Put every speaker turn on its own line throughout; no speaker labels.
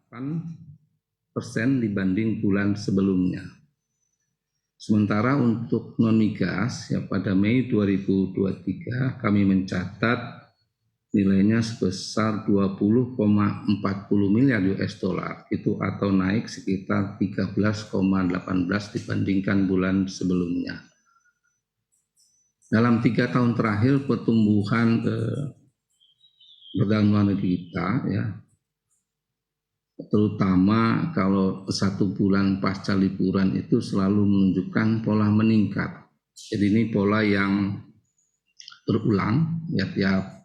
8% dibanding bulan sebelumnya. Sementara untuk non-migas ya pada Mei 2023 kami mencatat nilainya sebesar 20,40 miliar US dollar itu atau naik sekitar 13,18 dibandingkan bulan sebelumnya. Dalam 3 tahun terakhir pertumbuhan perdagangan luar negeri kita ya, terutama kalau 1 bulan pasca liburan itu selalu menunjukkan pola meningkat. Jadi ini pola yang berulang ya tiap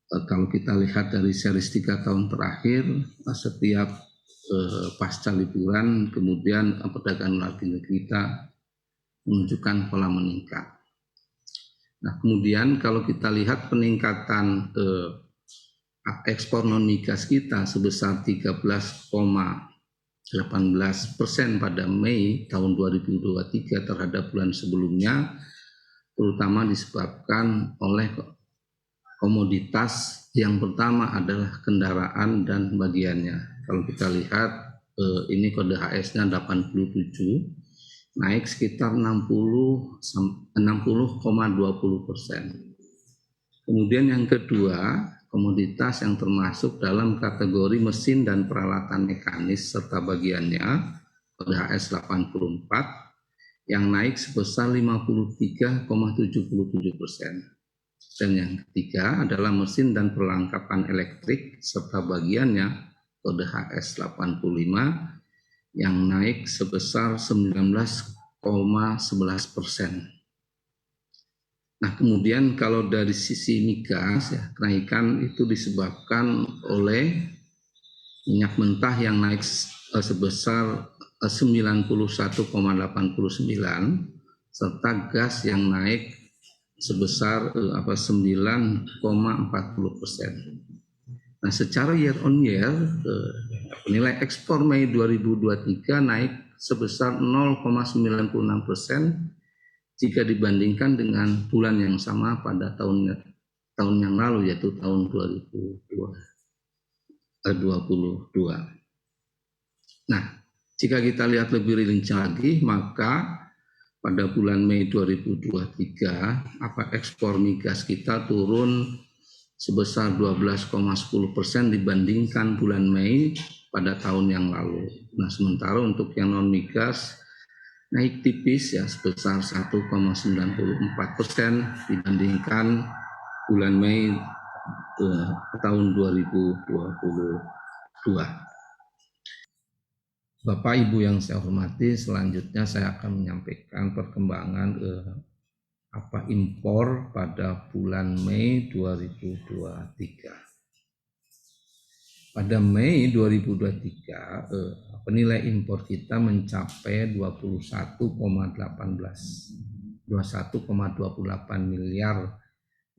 kalau kita lihat dari series 3 tahun terakhir, setiap pasca liburan kemudian perdagangan luar negeri kita menunjukkan pola meningkat. Nah kemudian kalau kita lihat peningkatan ekspor non-migas kita sebesar 13,18% pada Mei tahun 2023 terhadap bulan sebelumnya, terutama disebabkan oleh komoditas yang pertama adalah kendaraan dan bagiannya. Kalau kita lihat ini kode HS-nya 87, naik sekitar 60,20%. Kemudian yang kedua, komoditas yang termasuk dalam kategori mesin dan peralatan mekanis serta bagiannya, kode HS 84, yang naik sebesar 53,77%. Dan yang ketiga adalah mesin dan perlengkapan elektrik serta bagiannya kode HS 85 yang naik sebesar 19,11%. Nah kemudian kalau dari sisi migas ya, kenaikan itu disebabkan oleh minyak mentah yang naik sebesar 91,89 serta gas yang naik sebesar 9,40%. Nah, secara year on year nilai ekspor Mei 2023 naik sebesar 0,96% jika dibandingkan dengan bulan yang sama pada tahun yang lalu yaitu tahun 2022. Nah, jika kita lihat lebih rinci lagi maka pada bulan Mei 2023, ekspor migas kita turun sebesar 12,10% dibandingkan bulan Mei pada tahun yang lalu. Nah, sementara untuk yang non migas naik tipis ya sebesar 1,94% dibandingkan bulan Mei tahun 2022. Bapak Ibu yang saya hormati, selanjutnya saya akan menyampaikan perkembangan impor pada bulan Mei 2023. Pada Mei 2023, nilai impor kita mencapai 21,28 miliar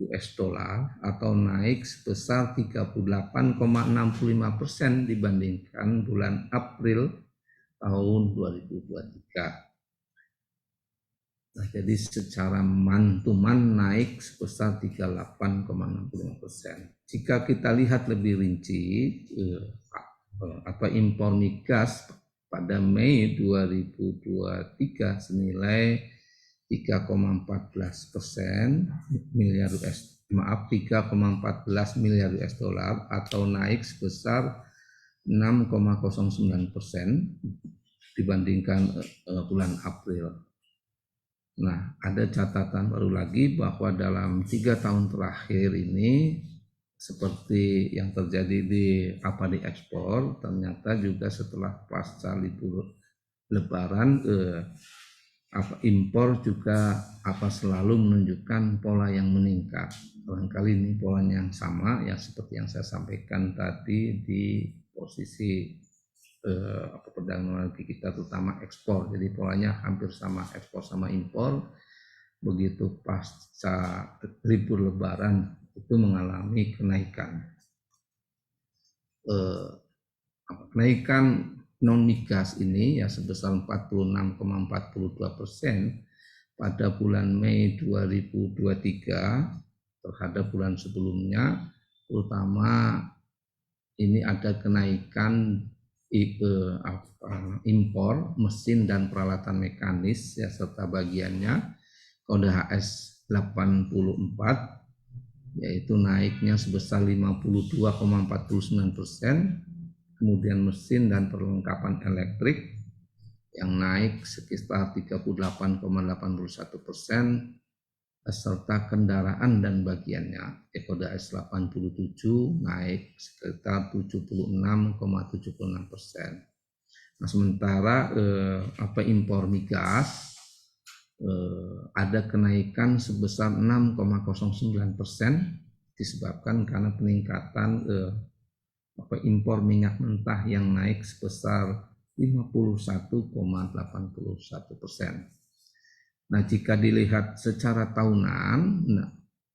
US dollar atau naik sebesar 38,65% dibandingkan bulan April tahun 2023. Nah, jadi secara man-to-man naik sebesar 38,65%. Jika kita lihat lebih rinci, impor migas pada Mei 2023 senilai 3,14 miliar US dollar atau naik sebesar 6,09% dibandingkan bulan April. Nah, ada catatan baru lagi bahwa dalam 3 tahun terakhir ini seperti yang terjadi di ekspor, ternyata juga setelah pasca libur Lebaran impor juga selalu menunjukkan pola yang meningkat. Barangkali ini polanya yang sama ya seperti yang saya sampaikan tadi di posisi perdagangan luar negeri kita terutama ekspor. Jadi polanya hampir sama, ekspor sama impor. Begitu pasca libur Lebaran itu mengalami kenaikan. Kenaikan non migas ini ya sebesar 46,42% pada bulan Mei 2023 terhadap bulan sebelumnya, terutama ini ada kenaikan impor mesin dan peralatan mekanis ya serta bagiannya, kode HS 84 yaitu naiknya sebesar 52,49%, kemudian mesin dan perlengkapan elektrik yang naik sekitar 38,81%, serta kendaraan dan bagiannya kode HS 87 naik sekitar 76,76%. Nah, sementara impor migas ada kenaikan sebesar 6,09% disebabkan karena peningkatan impor minyak mentah yang naik sebesar 51,81%. Nah, jika dilihat secara tahunan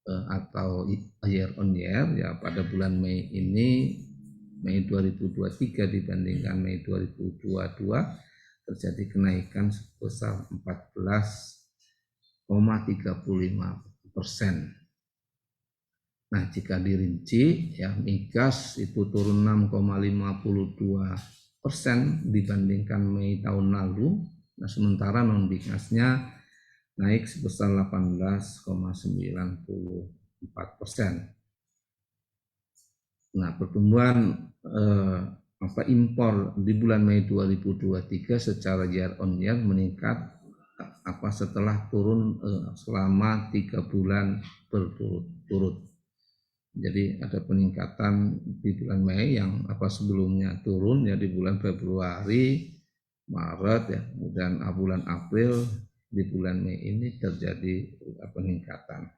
atau year on year ya pada bulan Mei ini, Mei 2023 dibandingkan Mei 2022 terjadi kenaikan sebesar 14,35%. Nah, jika dirinci ya migas itu turun 6,52% dibandingkan Mei tahun lalu. Nah, sementara non migasnya naik sebesar 18,94%. Nah, pertumbuhan impor di bulan Mei 2023 secara year on year meningkat setelah turun selama 3 bulan berturut-turut. Jadi ada peningkatan di bulan Mei yang sebelumnya turun ya di bulan Februari, Maret ya, kemudian bulan April, di bulan Mei ini terjadi peningkatan.